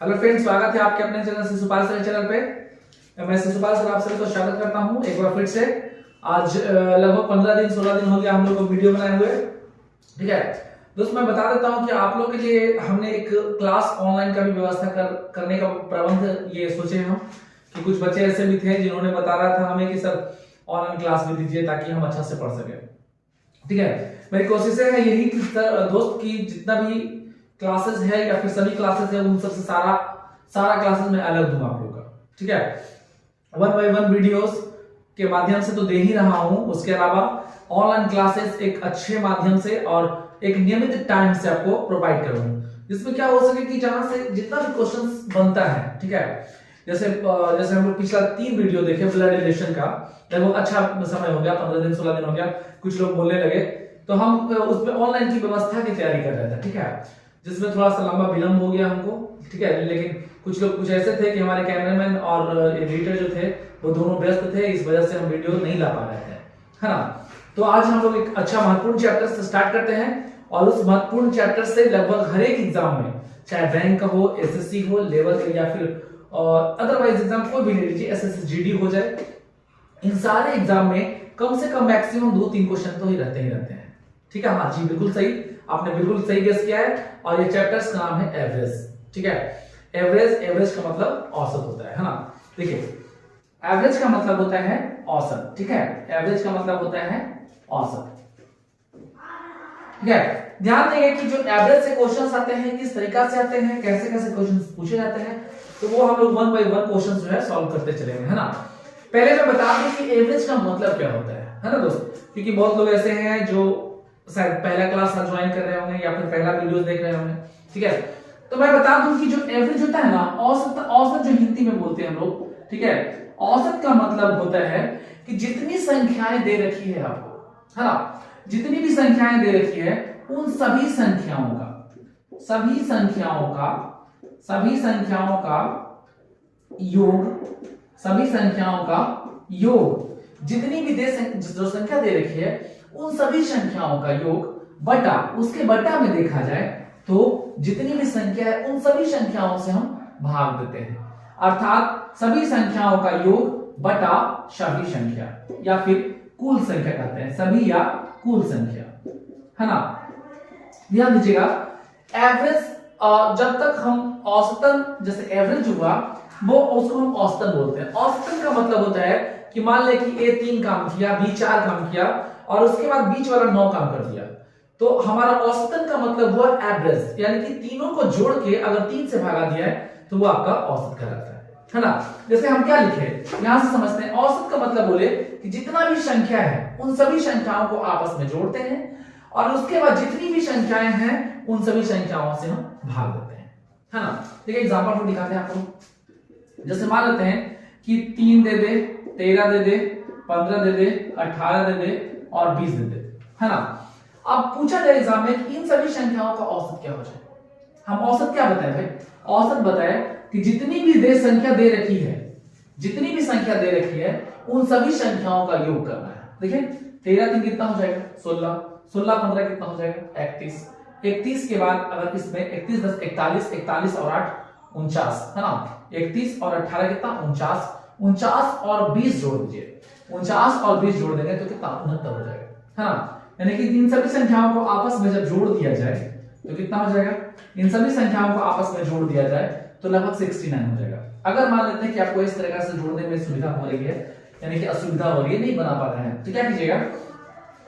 Hello friends, स्वागत है आपके अपने चैनल शिशुपाल सर चैनल पे। मैं शिशुपाल सर आप सभी को स्वागत करता हूं एक बार फिर से। आज लगभग 15 दिन 16 दिन हो गया हम लोग को वीडियो बनाए हुए। ठीक है दोस्त, मैं बता देता हूं कि आप लोग के लिए हमने एक क्लास ऑनलाइन का भी व्यवस्था करने का प्रबंध ये सोचे हम कि कुछ बच्चे ऐसे भी थे जिन्होंने बता रहा था हमें कि सर ऑनलाइन क्लास भी दीजिए ताकि हम अच्छा से पढ़ सके। ठीक है, मेरी कोशिश है यही कि दोस्त की जितना भी क्लासेस है या फिर सभी क्लासेस है उन सबसे सारा क्लासेस में अलग दूंगा आप लोगों का। ठीक है, 1 बाय 1 वीडियोस के माध्यम से तो दे ही रहा हूं, उसके अलावा ऑनलाइन क्लासेस एक अच्छे माध्यम से और एक नियमित टाइम से आपको प्रोवाइड करूंगा, जिसमें क्या हो सके कि जहां से जितना भी क्वेश्चंस बनता है। ठीक है, जैसे हम लोग पिछला 3 वीडियो देखे ब्लड रिलेशन का, लगभग अच्छा समय हो गया, 15 दिन 16 दिन हो गया, कुछ लोग बोलने लगे तो हम उसमें ऑनलाइन की व्यवस्था की तैयारी कर रहे थे। ठीक है, जिसमें थोड़ा सा लंबा विलंब हो गया हमको। ठीक है, लेकिन कुछ लोग कुछ ऐसे थे कि हमारे कैमरामैन और एडिटर जो थे वो दोनों व्यस्त थे, इस वजह से हम वीडियो नहीं ला पा रहे थे, है ना। तो आज हम लोग एक अच्छा महत्वपूर्ण चैप्टर से स्टार्ट करते हैं और उस महत्वपूर्ण चैप्टर से लगभग हर एक एग्जाम में, चाहे बैंक का हो, एसएससी हो, लेवल या फिर अदरवाइज एग्जाम कोई भी ले लीजिए, एसएससी जीडी हो जाए, इन सारे एग्जाम में कम से कम मैक्सिमम 2-3 क्वेश्चन तो ही रहते हैं। ठीक है, हाँ जी बिल्कुल सही, आपने बिल्कुल सही गेस किया है। और ये चैप्टर्स का नाम है एवरेज। ठीक है, एवरेज का मतलब औसत होता है ना। देखिए, एवरेज का मतलब होता है औसत। ठीक है, एवरेज का मतलब होता है औसत। ठीक है, ध्यान देंगे कि जो एवरेज से क्वेश्चंस आते हैं किस तरीका से आते हैं, कैसे कैसे क्वेश्चंस पूछे जाते हैं, तो वो हम लोग 1 बाय 1 क्वेश्चंस जो है सॉल्व करते चलेंगे, है ना। पहले मैं बता दूं कि एवरेज का मतलब क्या होता है ना दोस्त, क्योंकि बहुत लोग ऐसे हैं जो शायद पहला क्लास ज्वाइन कर रहे होंगे या फिर पहला वीडियो देख रहे होंगे। ठीक है, तो मैं बता दूं कि जो एवरेज होता है ना, औसत जो हिंदी में बोलते हैं हम लोग। ठीक है, औसत का मतलब होता है कि जितनी संख्याएं दे रखी है आपको, है ना, जितनी भी संख्याएं दे रखी है उन सभी संख्याओं का योग, जितनी भी जो संख्या दे रखी है उन सभी संख्याओं का योग बटा, उसके बटा में देखा जाए तो जितनी भी संख्या है उन सभी संख्याओं से हम भाग देते हैं, अर्थात सभी संख्याओं का योग बटा सभी संख्या या फिर कुल संख्या कहते हैं, सभी या कुल संख्या, है ना। ध्यान दीजिएगा, एवरेज जब तक हम औसतन, जैसे एवरेज हुआ वो उसको हम औसतन बोलते हैं। औसतन का मतलब होता है कि मान ले कि ए 3 काम किया, बी 4 काम किया और उसके बाद बीच वाला 9 काम कर दिया, तो हमारा औसतन का मतलब हुआ एवरेज, यानी कि तीनों को जोड़ के अगर 3 से भागा दिया है तो वो आपका औसत कहलाता है ना। जैसे हम क्या लिखे यहां से समझते हैं, औसत का मतलब बोले कि जितना भी संख्या है उन सभी संख्याओं को आपस में जोड़ते हैं और उसके बाद जितनी भी संख्याएं हैं उन सभी संख्याओं से हम भाग देते हैं, है ना। देखिए एग्जांपल को दिखाते हैं आपको। जैसे मान लेते हैं कि 3 दे दे, 13 दे दे, 15 दे दे, 18 दे दे और 20 दे दे, है ना। अब पूछा जाए एग्जाम में कि इन सभी संख्याओं का औसत क्या हो जाए। हम औसत क्या बताए भाई, औसत बताए कि जितनी भी संख्या दे रखी है, जितनी भी संख्या दे रखी है उन सभी संख्याओं का योग करना है। देखिए 13 3 कितना हो जाएगा 16, 16 15 कितना हो जाएगा 31, 31 के बाद अगर इसमें 31 10 41, 41 और 8 49, है ना। 31 और 18 कितना 49, 49 और 20 जोड़ दीजिए, 49 और 20 जोड़ देंगे तो कितना 69 हो जाएगा, है ना। यानी कि इन सभी संख्याओं को आपस में जब जोड़ दिया जाए तो कितना हो जाएगा, इन सभी संख्याओं को आपस में जोड़ दिया जाए तो लगभग 69 हो जाएगा। अगर मान लेते हैं कि आपको इस तरह से जोड़ने में सुविधा हो रही है, यानी कि असुविधा हो रही है, नहीं बना पा रहे हैं, तो क्या कीजिएगा।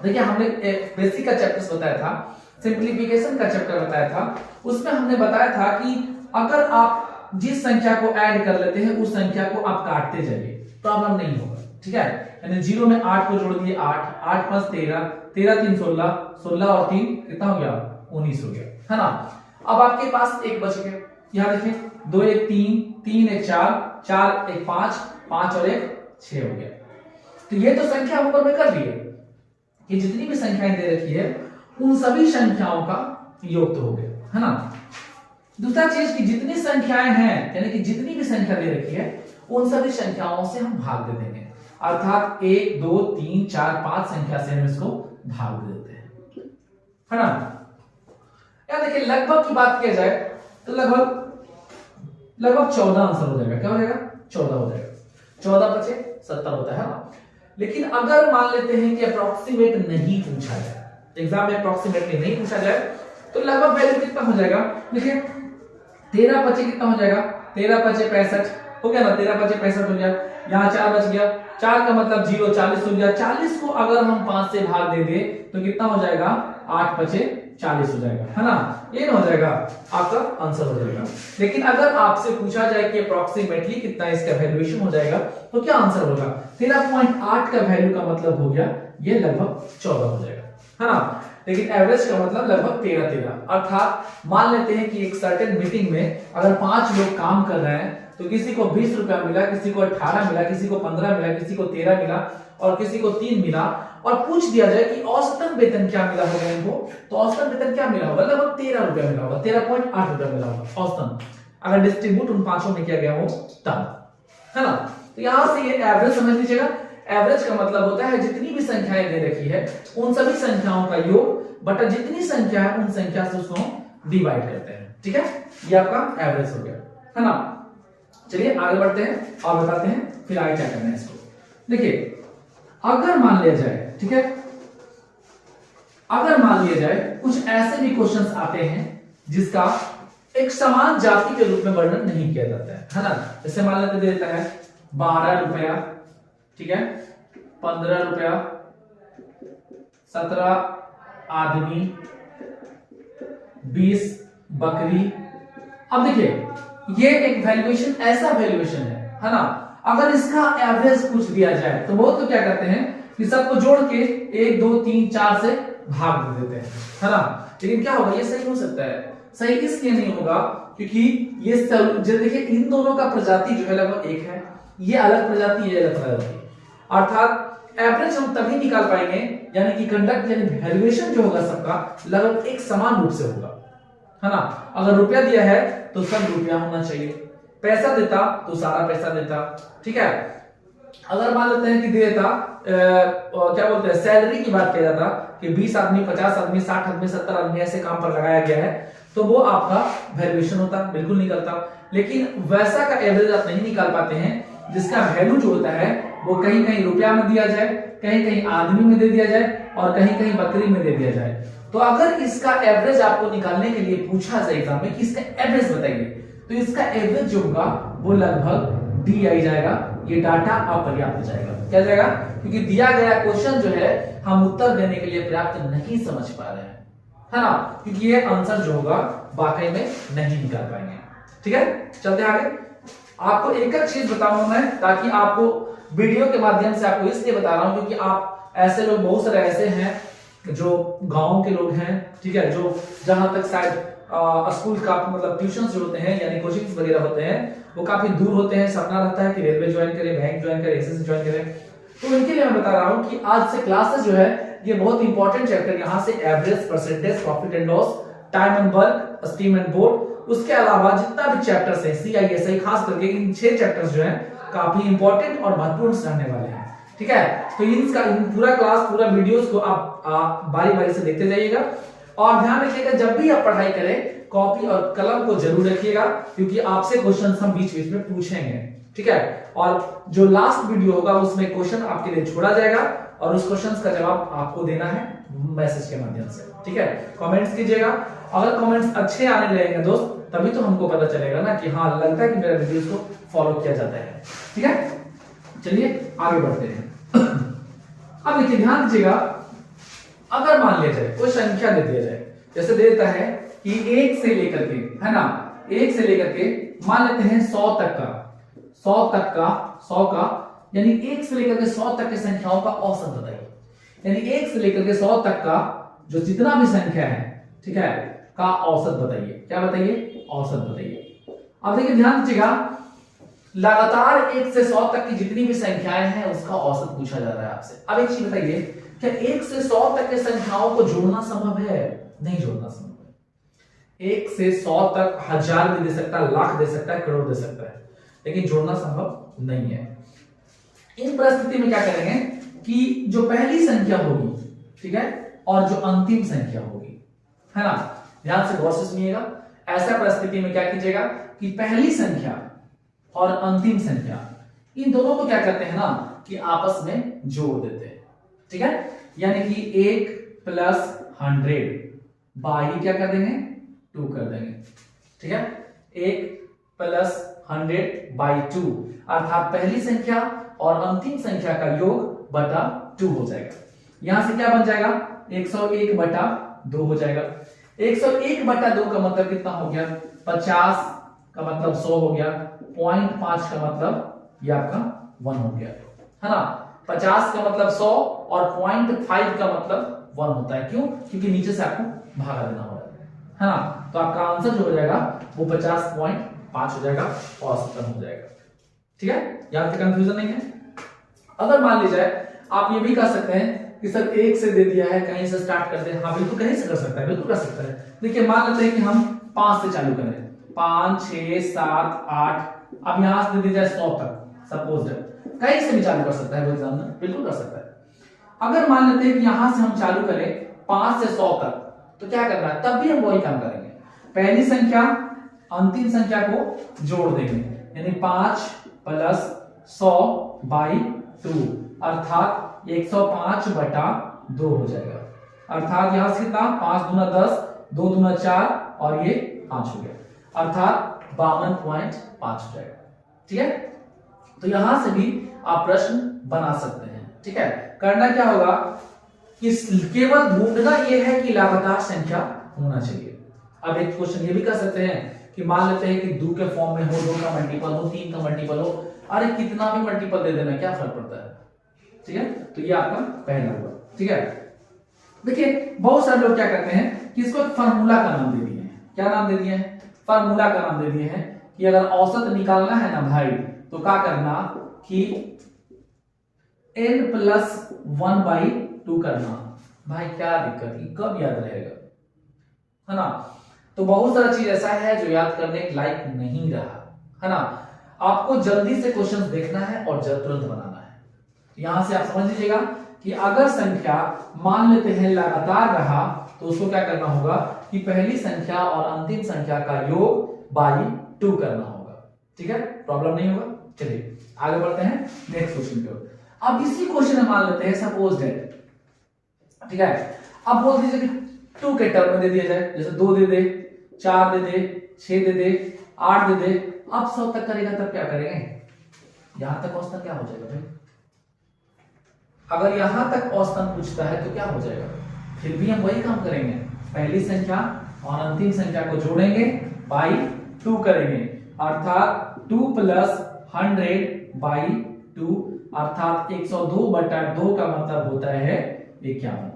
देखिए हमने बेसिक का चैप्टर बताया था, सिंप्लीफिकेशन का चैप्टर बताया था, उसमें हमने बताया था कि अगर आप जिस संख्या को ऐड कर लेते हैं उस संख्या को आप काटते जाइए, प्रॉब्लम नहीं होगा। ठीक है, यानी 0 में 8 को जोड़ दिए 8, 8 5 13, 13 3 16, 16 और 3 कितना हो गया 19 हो गया, है ना। अब आपके पास एक बच गया, यहां देखिए 2 1 3, 3 1 4, 4 1 5, 5 और 1 6 हो गया। तो ये तो संख्या हम ऊपर में कर लिए कि जितनी भी संख्याएं दे रखी है उन सभी संख्याओं का योग तो हो गया, है ना। दूसरा चीज कि जितनी संख्याएं हैं, यानी कि जितनी भी संख्या दे रखी है उन सभी संख्याओं से हम भाग दे देंगे, अर्थात 1 2 3 4 5 संख्या से हम इसको भाग दे देते हैं, है ना। या देखिए लगभग की बात किया जाए तो लगभग लगभग 14 आंसर हो जाएगा। क्या हो जाएगा? 14 हो जाएगा। 14 बचे 70 होता है ना। लेकिन अगर मान लेते हैं कि अप्रोक्सीमेट नहीं पूछा जाए, एग्जाम में अप्रोक्सीमेटली नहीं पूछा जाए, तो लगभग वैल्यू कितना हो जाएगा? देखिए 13 बचे कितना हो जाएगा? 13 बचे 65 हो गया ना, 13 बचे 65 हो गया। यहाँ 4 बच गया, 4 का मतलब 0, 40 हो गया। 40 को अगर हम 5 से भाग दे दे तो कितना हो जाएगा? 8 बचे 40 हो जाएगा, है ना। ये हो जाएगा आपका आंसर हो जाएगा। लेकिन अगर आपसे पूछा जाए कि अप्रोक्सीमेटली कितना इसका वैल्यूएशन हो जाएगा, तो क्या आंसर होगा? 13.8 का वैल्यू का मतलब हो गया ये लगभग 14 हो जाएगा, है ना। लेकिन एवरेज का मतलब लगभग 13। अर्थात मान लेते हैं कि एक सर्टेन मीटिंग में अगर 5 लोग काम कर रहे हैं, तो किसी को 20 रुपया मिला, किसी को 18 मिला, किसी को 15 मिला, किसी को 13 मिला और किसी को 3 मिला, और पूछ दिया जाए कि औसतन वेतन क्या मिला होगा इनको, तो औसतन वेतन क्या मिला होगा? लगभग 13 रुपया मिला होगा, 13.8 रुपया मिला होगा औसतन, अगर डिस्ट्रीब्यूट उन पांचों में किया गया हो तब, है ना। तो यहां से ये एवरेज समझ लीजिएगा। एवरेज का मतलब होता है जितनी भी संख्याएं दे रखी है उन सभी संख्याओं का योग बटा जितनी संख्या है उन संख्या से उसको डिवाइड करते हैं, ठीक है। ये आपका एवरेज हो गया, है ना। चलिए आगे बढ़ते हैं और बताते हैं फिर आगे क्या करना है इसको। देखिए अगर मान लिया जाए, ठीक है, अगर मान लिया जाए कुछ ऐसे भी क्वेश्चंस आते हैं जिसका एक समान जाति के रूप में वर्णन नहीं किया जाता है ना। जैसे मान लेते देता है 12 रुपया, ठीक है, 15 रुपया, 17 आदमी, 20 बकरी। अब देखिए ये एक वैल्यूएशन, ऐसा वैल्यूएशन है ना। अगर इसका एवरेज पूछ दिया जाए तो बहुत तो क्या करते हैं कि सबको जोड़ के 1 2 3 4 से भाग दे देते हैं, है ना। लेकिन क्या होगा? ये सही हो सकता है। सही इसलिए नहीं होगा क्योंकि ये जो देखिए इन दोनों का प्रजाति जो है लगभग एक है, ये अलग प्रजाति, ये अलग प्रजाति। अर्थात एवरेज हम तभी निकाल पाएंगे यानी कि कंडक्ट यानी वैल्यूएशन जो होगा सबका लगभग एक समान रूप से होगा, है ना। अगर रुपया दिया है तो सब रुपया होना चाहिए, पैसा देता तो सारा पैसा देता, ठीक है। अगर मान लेते हैं कि दे देता क्या बोलते हैं सैलरी की बात किया जाता कि 20 आदमी, 50 आदमी, 60 आदमी, 70 आदमी ऐसे काम पर लगाया गया है, तो वो आपका वैल्यूएशन होता, बिल्कुल निकलता। लेकिन वैसा का एवरेज आप नहीं निकाल पाते हैं जिसका वैल्यू जो होता है वो कहीं कहीं रुपया में दिया जाए, कहीं कहीं आदमी में दे दिया जाए और कहीं कहीं बकरी में दे दिया जाए। तो अगर इसका एवरेज आपको निकालने के लिए पूछा जाए एग्जाम में कि इसका एवरेज बताइए, तो इसका एवरेज जो होगा वो लगभग डी आई जाएगा। ये डाटा अपर्याप्त जाएगा। क्या जाएगा? क्योंकि दिया गया क्वेश्चन जो है हम उत्तर देने के लिए पर्याप्त नहीं समझ पा रहे हैं, है ना, क्योंकि ये आंसर जो होगा वाकई में नहीं निकाल पाएंगे, ठीक है। चलते आगे। आपको एक एक चीज बताऊंगा मैं ताकि आपको वीडियो के माध्यम से आपको इसलिए बता रहा हूं क्योंकि आप ऐसे लोग बहुत सारे ऐसे हैं जो गांव के लोग हैं, ठीक है, जो जहां तक शायद स्कूल का मतलब ट्यूशन जो होते हैं यानी कोचिंग वगैरह होते हैं वो काफी दूर होते हैं। सपना रहता है कि रेलवे ज्वाइन करें, बैंक ज्वाइन करें, एसएससी ज्वाइन करें। तो उनके लिए मैं बता रहा हूं कि आज से क्लासेस जो है ये बहुत इंपॉर्टेंट चैप्टर यहाँ से average, percentage, profit and loss, time and work, steam and board, उसके अलावा जितना भी चैप्टर्स है सीआईएसआई, खास करके इन 6 चैप्टर्स जो है काफी इंपॉर्टेंट और महत्वपूर्ण रहने वाले हैं, ठीक है। तो इनका पूरा क्लास, पूरा वीडियोस को आप बारी बारी से देखते जाइएगा और ध्यान रखिएगा जब भी आप पढ़ाई करें कॉपी और कलम को जरूर रखिएगा क्योंकि आपसे क्वेश्चंस हम बीच बीच में पूछेंगे, ठीक है। और जो लास्ट वीडियो होगा उसमें क्वेश्चन आपके लिए छोड़ा जाएगा और उस क्वेश्चंस का जवाब आपको देना है मैसेज के माध्यम से, ठीक है। कमेंट्स कीजिएगा। अगर कमेंट्स अच्छे आने लगेंगे दोस्त तभी तो हमको पता चलेगा ना कि हाँ लगता है कि मेरा वीडियोस को फॉलो किया जाता है, ठीक है। चलिए आगे बढ़ते हैं। अब देखिए ध्यान दीजिएगा, अगर मान लिया जाए कोई संख्या दे दिया जाए, जैसे देता है कि 1 से लेकर के, है ना, 1 से लेकर के मान लेते हैं 100 तक का, 100 का यानी 1 से लेकर के 100 तक की संख्याओं का औसत बताइए। यानी 1 से लेकर के 100 तक का जो जितना भी संख्या है, ठीक है, का औसत बताइए। क्या बताइए? औसत बताइए। अब देखिए ध्यान दीजिएगा, लगातार 1 से 100 तक की जितनी भी संख्याएं हैं उसका औसत पूछा जा रहा है आपसे। अब एक चीज बताइए, क्या 1 से 100 तक के संख्याओं को जोड़ना संभव है? नहीं जोड़ना संभव है। 1 से 100 तक 1000 भी दे सकता है, लाख दे सकता है, करोड़ दे सकता है, लेकिन जोड़ना संभव नहीं है। इन परिस्थिति में क्या करेंगे कि जो पहली संख्या होगी, ठीक है, और जो अंतिम संख्या होगी, है ना, ध्यान से गौर से सुनिएगा। ऐसा परिस्थिति में क्या कीजिएगा कि पहली संख्या और अंतिम संख्या इन दोनों को क्या करते हैं ना कि आपस में जोड़ देते हैं, ठीक है। यानी कि 1 + 100 बाई क्या कर देंगे 2 कर देंगे, ठीक है। 1 + 100 बाई 2 अर्थात पहली संख्या और अंतिम संख्या का योग बटा 2 हो जाएगा। यहां से क्या बन जाएगा 101 बटा 2 हो जाएगा। 101 बटा 2 का मतलब कितना हो गया 50 का मतलब 100 हो गया, 0.5 का मतलब ये आपका 1 हो गया, है ना। 50 का मतलब 100 और 0.5 का मतलब 1 होता है। क्यों? क्योंकि नीचे से आपको भागा देना हो रहा है ना। तो आपका आंसर जो हो जाएगा वो 50.5 हो जाएगा और 70 हो जाएगा, ठीक है। यहां पे कंफ्यूजन नहीं है। अगर मान लीजिए आप ये भी कर सकते हैं कि सर 1 से दे दिया है, कहीं से स्टार्ट कर दे। हाँ बिल्कुल कहीं से कर सकता है, बिल्कुल कर सकता है। देखिए मान लेते हैं कि हम 5 से चालू करें, 5 6 7 8, अब यहां से दे दी जाए 100 तक, सपोज कहीं से भी चालू कर सकता है वो एग्जामिनर, बिल्कुल कर सकता है। अगर मान लेते हैं कि यहां से हम चालू करें 5 से 100 तक, तो क्या करना है, तब भी हम वही काम करेंगे, पहली संख्या अंतिम संख्या को जोड़ देंगे, यानी 5 + 100 बाई 2 अर्थात 105 बटा 2 हो जाएगा। अर्थात यहां से कितना 5 दूना 10, 2 दूना 4 और ये 5 हो गया, अर्थात 52.5 हो जाएगा, ठीक है। तो यहां से भी आप प्रश्न बना सकते हैं, ठीक है। करना क्या होगा कि केवल ढूंढना यह है कि लगातार संख्या होना चाहिए। अब एक क्वेश्चन ये भी कर सकते हैं कि मान लेते हैं कि 2 के फॉर्म में हो, 2 का मल्टीपल हो, 3 का मल्टीपल हो, अरे कितना भी मल्टीपल दे देना, क्या फर्क पड़ता है, ठीक है। तो ये आपका पहला हुआ, ठीक है। देखिए बहुत सारे लोग क्या करते हैं कि इसको एक फार्मूला का नाम दे दिए हैं। क्या नाम दे दिए हैं, फार्मूला का नाम दे दिए हैं कि अगर औसत निकालना है ना भाई, तो क्या करना कि n + 1/2 करना। भाई क्या दिक्कत, ये कब याद रहेगा, है ना। तो बहुत सारा चीज ऐसा है जो याद करने के लायक नहीं रहा, है ना। आपको जल्दी से क्वेश्चन देखना है और तुरंत बनाना है। यहां से आप समझ लीजिएगा कि अगर संख्या मान लेते हैं लगातार रहा, तो उसको क्या करना होगा कि पहली संख्या और अंतिम संख्या का योग बाई 2 करना होगा, ठीक है। प्रॉब्लम नहीं होगा। चलिए आगे बढ़ते हैं नेक्स्ट क्वेश्चन की ओर। अब इसी क्वेश्चन में मान लेते हैं सपोज दैट, ठीक है। अब बोल दीजिए कि 2 के टर्म में दे दिया जाए, जैसे 2 दे दे, 4 दे दे, 6 दे दे, 8 दे दे। अब 100 तक करेगा तब क्या करेंगे, यहां तक औसतन क्या हो जाएगा भाई। अगर यहां तक औसतन पूछता है तो क्या हो जाएगा, फिर भी हम वही काम करेंगे, पहली संख्या और अंतिम संख्या को जोड़ेंगे, बाई 2 करेंगे, अर्थात 2 + 100 बाई 2 अर्थात 102 बटा 2 का मतलब होता है 51,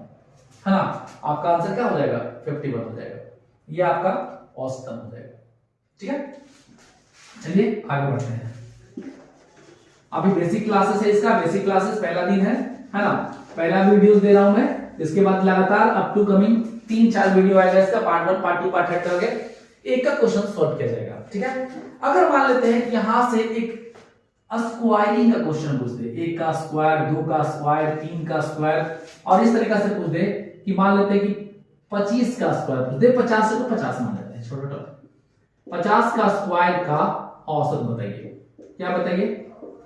है ना। आपका आंसर क्या हो जाएगा 51 हो जाएगा। ये आपका औसतन हो जाएगा, ठीक है। चलिए आगे बढ़ते हैं। अभी बेसिक क्लासेस है, इसका बेसिक क्लासेस पहला दिन है ना। पहला वीडियोस दे रहा हूं मैं, इसके बाद लगातार अप टू कमिंग 3-4 वीडियो आएगा इसका, पार्ट 1 पार्ट 2 पार्ट 3 करके एक का क्वेश्चन सॉल्व किया जाएगा, ठीक है। अगर मान लेते हैं कि यहां से एक स्क्वायरिंग का क्वेश्चन पूछ दे, 1 का स्क्वायर, 2 का स्क्वायर, 3 का स्क्वायर और इस तरीके से पूछ दे कि मान लेते हैं कि 25 का स्क्वायर पूछ दे, 50 से तो 50 मान लेते हैं, छोटा 50 का स्क्वायर का औसत बताइए। क्या बताइए,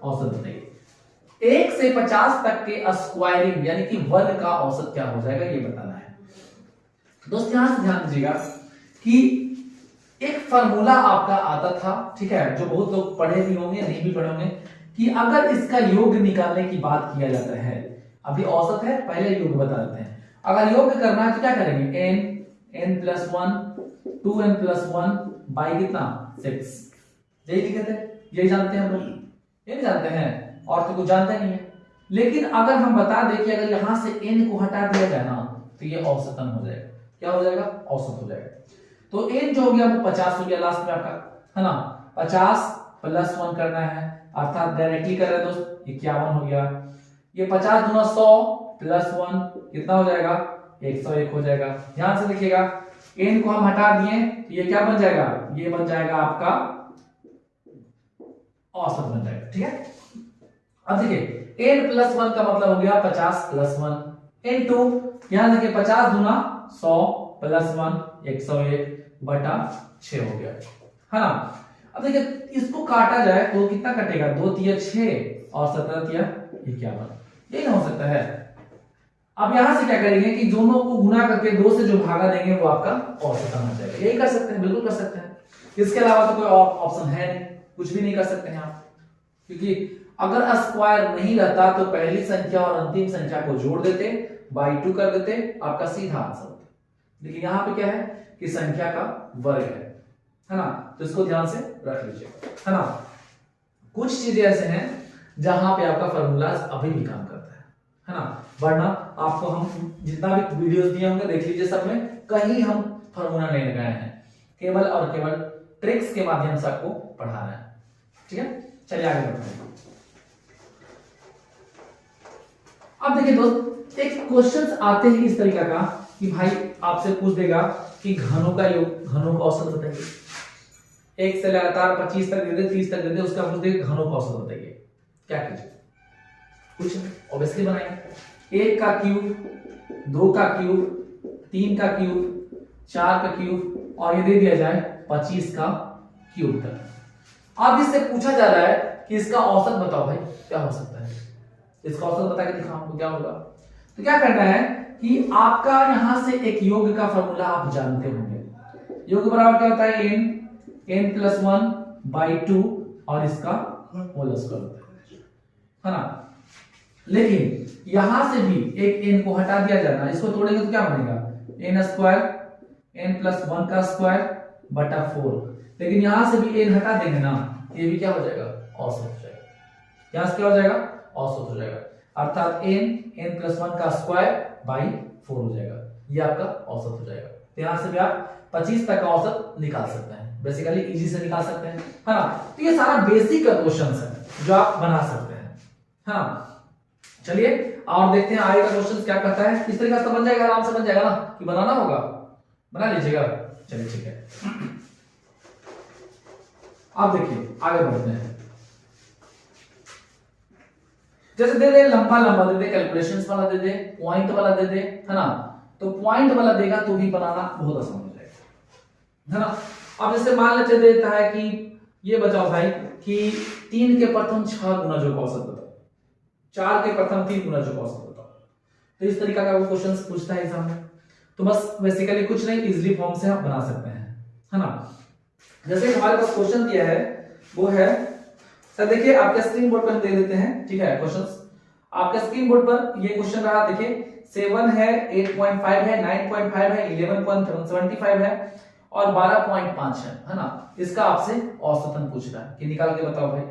औसत बताइए। 1 से 50 तक के स्क्वायरिंग यानी कि वर्ग का औसत क्या हो जाएगा ये बताना है। दोस्त यहां से ध्यान दीजिएगा कि एक फार्मूला आपका आता था, ठीक है, जो बहुत लोग पढ़े भी होंगे नहीं भी पढ़े होंगे, कि अगर इसका योग निकालने की बात किया जाता है, अभी औसत है पहले योग बता देते हैं। अगर योग करना है तो क्या करेंगे, n + 1 2n + 1 बाई कितना 6, यही लिखे थे, यही जानते हैं हम लोग, ये नहीं जानते हैं और तो कुछ जानते नहीं है। लेकिन अगर हम बता दें कि अगर यहां से n को हटा दिया जाए ना, तो ये औसतन हो जाएगा। क्या हो जाएगा, औसत हो जाएगा। तो n जो हो गया वो 50 हो गया लास्ट में आपका, है ना। 50 + 1 करना है, अर्थात डायरेक्टली कर रहे हैं दोस्त, 51 हो गया। ये 50 दूना 100 + 1 कितना हो जाएगा, 101 हो जाएगा। ध्यान से देखिएगा, n को हम हटा दिए तो ये क्या बन जाएगा, ये बन जाएगा आपका औसत बन जाएगा, ठीक है। अब देखिए n + 1 का मतलब हो गया 50 + 1 इनटू, यहां देखिए 50 दूना 100 + 1 101 बटा 6 हो गया, है ना। अब देखिए इसको काटा जाए तो कितना कटेगा, 2 तिया 6 और 17 तिया 51, ये ना हो सकता है। अब यहां से क्या करेंगे कि दोनों को गुना करके 2 से जो भागा देंगे वो आपका औसत आ जाएगा। यही कर सकते हैं, बिल्कुल कर सकते हैं, इसके अलावा तो कोई और ऑप्शन है नहीं, कुछ भी नहीं कर सकते हैं आप, क्योंकि अगर स्क्वायर नहीं रहता तो पहली संख्या और अंतिम संख्या को जोड़ देते, बाई 2 कर देते, आपका सीधा आंसर होता। लेकिन यहां पे क्या है कि संख्या का वर्ग है ना, तो इसको ध्यान से रख लीजिए, है ना। कुछ चीजें ऐसे हैं जहां पे आपका फॉर्मूला अभी भी काम करता है ना, वरना आपको हम जितना भी वीडियोस दिए होंगे देख लीजिए, सब में कहीं हम फॉर्मूला नहीं लगाए हैं, केवल और केवल ट्रिक्स के माध्यम से आपको पढ़ा रहे हैं। ठीक है, चलिए आगे बढ़ते हैं। अब देखिए दोस्त, एक क्वेश्चन आते हैं इस तरीका का कि भाई आपसे पूछ देगा कि घनों का योग, घनों का औसत बताइए, एक से लगातार 25 तक दे दे, 30 तक दे दे, उसका पूछ देगा घनों का औसत बताइए, क्या कीजिए? कुछ ऑब्वियसली बनाएंगे, 1 का क्यूब, 2 का क्यूब, 3 का क्यूब, 4 का क्यूब और ये दे दिया जाए 25 का क्यूब तक। अब इससे पूछा जा रहा है कि इसका औसत बताओ भाई, क्या हो सकता है, इसका औसत बता के दिखाओ हमको क्या होगा। तो क्या करना है कि आपका यहां से एक योग का फॉर्मूला आप जानते होंगे, योग बराबर क्या होता है, n प्लस 1 बाई 2 और इसका होल स्क्वायर होता है ना। लेकिन यहां से भी एक n को हटा दिया जाना, इसको तोड़ेंगे तो क्या बनेगा, n स्क्वायर, n प्लस 1 का स्क्वायर बटा 4, लेकिन यहां से भी n हटा देंगे ना, ये भी क्या हो जाएगा, औसत हो जाएगा, यहां से क्या हो जाएगा, औसत हो जाएगा, अर्थात n प्लस 1 का स्क्वायर बाई 4 हो जाएगा, ये आपका औसत हो जाएगा। तो यहां से भी आप 25 तक का औसत निकाल सकते हैं, बेसिकली इजी से निकाल सकते हैं, है ना। तो ये सारा बेसिक का क्वेश्चन है जो आप बना सकते हैं, है ना। चलिए और देखते हैं आगे का क्वेश्चन क्या कहता है। इस तरीके से बन जाएगा, आराम से बन जाएगा ना, कि बनाना होगा, बना लीजिएगा। चलिए ठीक है, अब देखिए आगे बढ़ते हैं। जैसे दे दे लंबा लंबा दे दे, कैलकुलेशंस वाला दे दे, पॉइंट वाला दे दे, है ना, तो पॉइंट वाला देगा तो भी बनाना बहुत आसान हो जाएगा, है ना। अब जैसे मान लेते देता है कि ये बताओ भाई कि 3 के प्रथम 6 गुना जो औसत बताओ, 4 के प्रथम 3 गुना जो औसत बताओ। तो इस तरीका का वो क्वेश्चन पूछता है एग्जाम में, तो बस बेसिकली कुछ नहीं, इजीली फॉर्म से आप बना सकते हैं, है ना। जैसे हमारे पास क्वेश्चन दिया है वो है, सर देखिए आपके स्क्रीन बोर्ड पर हम दे देते हैं, ठीक है। क्वेश्चंस आपके स्क्रीन बोर्ड पर ये क्वेश्चन रहा, देखिए 7 है, 8.5 है, 9.5 है, 11.75 है और 12.5 है ना। इसका आपसे औसतन पूछ रहा है कि निकाल के बताओ भाई।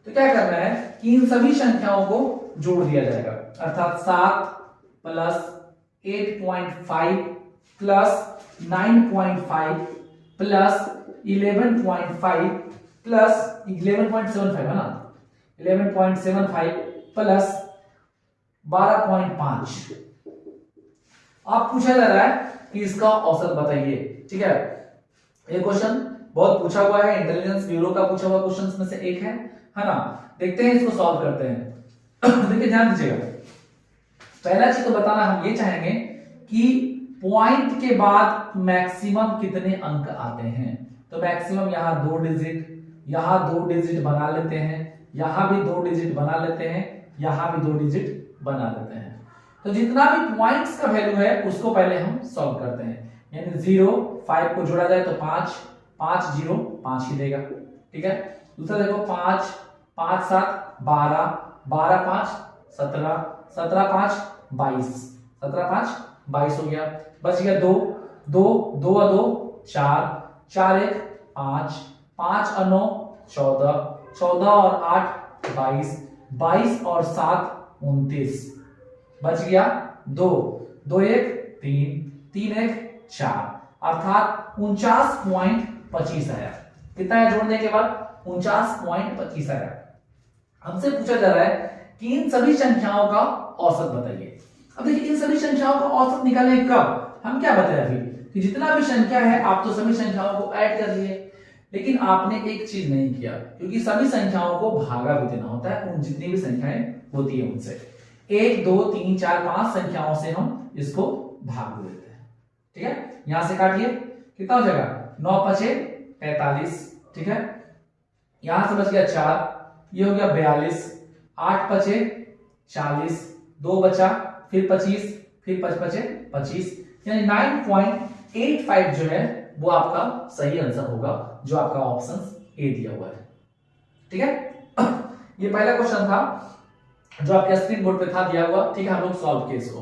तो क्या करना है कि इन सभी संख्याओं को जोड़ दिया जाएगा, अर्थात 7 प्लस 8.5 प्लस 9.5 प्लस 11.5 प्लस 11.75 है ना, 11.75 प्लस 12.5। आप पूछा जा रहा है कि इसका औसत बताइए, ठीक है। ये क्वेश्चन बहुत पूछा हुआ है, इंटेलिजेंस ब्यूरो का पूछा हुआ क्वेश्चंस में से एक है ना। देखते हैं इसको सॉल्व करते हैं। देखिए ध्यान दीजिएगा, पहला चीज तो बताना हम ये चाहेंगे कि पॉइंट के बाद मैक्सिमम कितने अंक आते हैं। तो मैक्सिमम यहां 2 डिजिट, यहां 2 डिजिट बना लेते हैं, यहां भी 2 डिजिट बना लेते हैं, यहां भी 2 डिजिट बना लेते हैं। तो जितना भी पॉइंट्स का वैल्यू है उसको पहले हम सॉल्व करते हैं, यानी 0 5 को जोड़ा जाए तो 5 5 0 5 ही देगा, ठीक है। दूसरा देखो 5 5 7 12 12 5 17 17 5 22 17 5 22 हो गया। बच गया 2 2 2 और 2 4 4 1 5 5 और 9 14 14 और 8 22 22 और 7 29। बच गया 2 2 1 3 3 1 4, अर्थात 49.25 आया। कितना है जोड़ने के बाद 49.25 आया। हमसे पूछा जा रहा है कि इन सभी संख्याओं का औसत बताइए। अब देखिए इन सभी संख्याओं का औसत निकालें कब, हम क्या बताए अभी कि जितना भी संख्या है आप तो सभी संख्याओं को ऐड कर लिए, लेकिन आपने एक चीज नहीं किया, क्योंकि सभी संख्याओं को भागा भी देना होता है उन जितनी भी संख्याएं होती है उनसे। 1 2 3 4 5 संख्याओं से हम इसको भाग देते हैं, ठीक है। यहां से काटिए, कितना हो जाएगा 9 5 45, ठीक है। यहां से बच गया 4, ये हो गया 42, 8 बचे 40, 2 बचा, फिर 25, फिर 5 बचे 25, यानी 9.85 जो है वो आपका सही आंसर होगा, जो आपका ऑप्शन ए दिया हुआ है। ठीक है, ये पहला क्वेश्चन था जो आपके स्क्रीन बोर्ड पे था दिया हुआ। ठीक है, हम लोग सॉल्व किए इसको।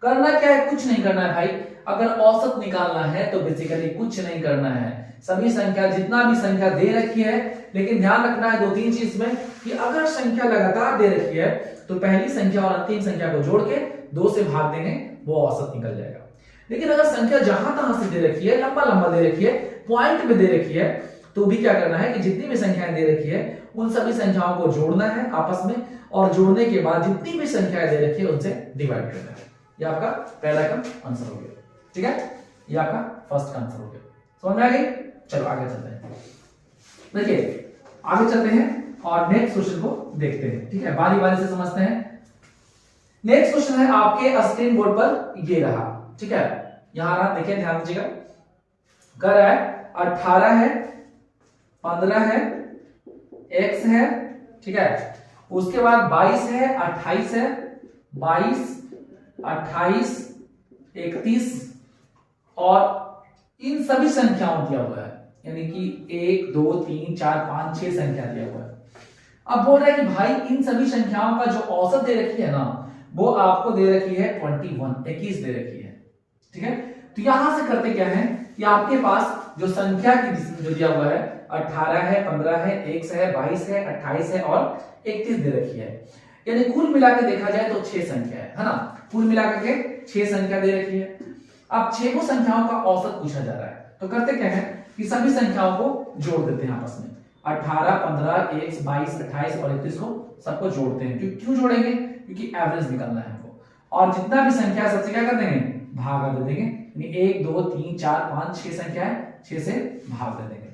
करना क्या है, कुछ नहीं करना है भाई। अगर औसत निकालना है तो बेसिकली कुछ नहीं करना है, सभी संख्या, जितना भी संख्या दे रखी है, लेकिन ध्यान रखना है 2-3 चीज में कि अगर संख्या लगातार दे रखी है तो पहली संख्या और अंतिम संख्या को जोड़ के 2 से भाग देंगे, वो औसत निकल जाएगा। लेकिन अगर संख्या जहां तहां से दे रखी है, लंबा लंबा दे रखी है, पॉइंट में दे रखी है, तो भी क्या करना है कि जितनी भी संख्याएं दे रखी है उन सभी संख्याओं को जोड़ना है आपस में, और जोड़ने के बाद जितनी भी संख्याएं दे रखी है उनसे डिवाइड करना है। ये आपका पहला का आंसर हो गया। ठीक है, ये आपका फर्स्ट का आंसर हो गया। समझ में आ गई? चलो आगे चलते हैं। देखिए आगे चलते हैं और नेक्स्ट क्वेश्चन को देखते हैं। ठीक है, बारी बारी से समझते हैं। नेक्स्ट क्वेश्चन है आपके स्क्रीन बोर्ड पर, ये रहा। ठीक है, यहां रहा, देखिए ध्यान दीजिएगा। कर रहा है 18 है, 15 है, x है। ठीक है, उसके बाद 22 है, 28 है, 22, 28, 31 और इन सभी संख्याओं दिया हुआ है, यानी कि 1 2 3 4 5 6 संख्या दिया हुआ है। अब बोल रहा है कि भाई इन सभी संख्याओं का जो औसत दे रखी है ना, वो आपको दे रखी है 21 दे रखी है। ठीक है, तो यहां से करते क्या है कि आपके पास जो संख्या की जो दिया हुआ है 18 है, 15 है, x है, 22 है, 28 है और 31 दे रखी है, यानी कुल मिलाकर देखा जाए तो 6 संख्या है ना। कुल मिलाकर के 6 संख्या दे रखी है। अब 6 संख्याओं का औसत पूछा जा रहा है, तो करते क्या है कि सभी संख्याओं को जोड़ देते हैं आपस में। 18, 15, x, 22, 28 और 31 को सबको जोड़ते हैं। क्यों जोड़ेंगे? क्योंकि एवरेज निकालना है हमको, और जितना भी संख्या है सबसे क्या कर देंगे, भागा दे देंगे। यानी 1 2 3 4 5 6 संख्या है, 6 से भाग दे देंगे।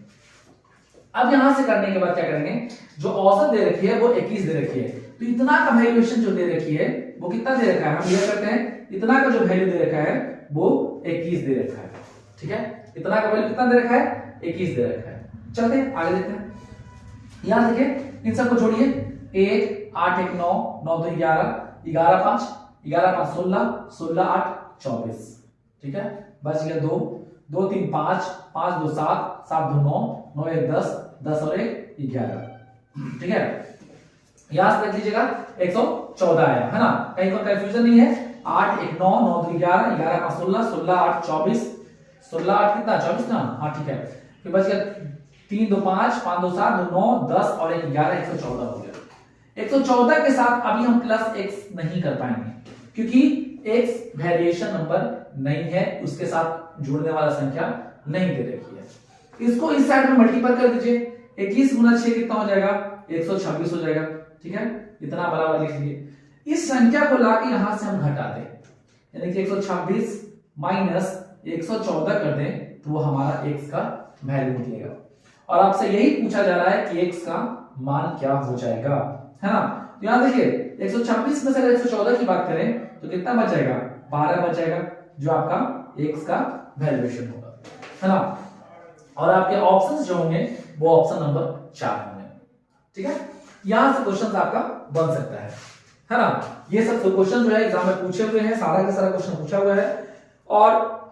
अब यहां से करने के बाद क्या करेंगे, जो औसत दे रखी है वो 21 दे रखी है, तो इतना का वैल्यूएशन जो दे रखी है वो कितना दे रखा है, हम ये करते हैं इतना का जो वैल्यू दे रखा है वो 21 दे रखा है। ठीक है, इतना का वैल्यू कितना दे रखा है, 21 दे रखा है। चलते हैं आगे देखते हैं। यहां देखिए इन सबको जोड़िए, 1 8 1 9 9 2 11 11 5 11 5 16 16 8 24। ठीक है, बच गया 2 2 3 5 5 2 7 7 2 9 9 1 10 10 और 1 11। ठीक है, यहां से देख लीजिएगा 114 आया है ना, कहीं कोई कंफ्यूजन नहीं है। 8 1 9 9 2 11 11 5 16 16 8 24 16 8 कितना 24 ना, हाँ ठीक है। फिर बच गया 3 2 5 5 2 7 2 9 10 और 1 11 114 हो गया। 114 के साथ अभी हम प्लस x नहीं कर पाएंगे, क्योंकि x वेरिएशन नंबर नहीं है, उसके साथ जुड़ने वाला संख्या नहीं दे रखी है। इसको इस साइड में मल्टीपल कर दीजिए, 21 गुना 6 कितना हो जाएगा, 126 हो जाएगा। ठीक है, इतना बराबर लिख लीजिए। इस संख्या को लाके यहां से हम घटा दें, यानी कि 126 माइनस 114 कर दें, तो वो हमारा x का वैल्यू निकलेगा। और आपसे यही पूछा जा रहा है कि x का मान क्या हो जाएगा, है ना। तो यहां देखिए 126 में से अगर 114 की बात करें तो कितना बच जाएगा, 12 बच जाएगा, जो आपका x का वैल्यूएशन होगा, है ना। और आपके ऑप्शंस जो होंगे वो ऑप्शन नंबर 4 होंगे। ठीक है, यहां से क्वेश्चन आपका बन सकता है ना। ये सब क्वेश्चन जो है एग्जाम में पूछे हुए हैं, सारा का सारा क्वेश्चन पूछा हुआ है, और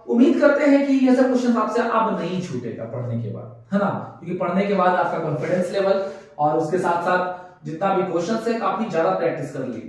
उम्मीद करते हैं कि ये सब क्वेश्चन आपसे अब नहीं छूटेगा पढ़ने के बाद, है ना। क्योंकि पढ़ने के बाद आपका कॉन्फिडेंस लेवल और उसके साथ साथ जितना भी क्वेश्चन है काफी ज्यादा प्रैक्टिस कर ली,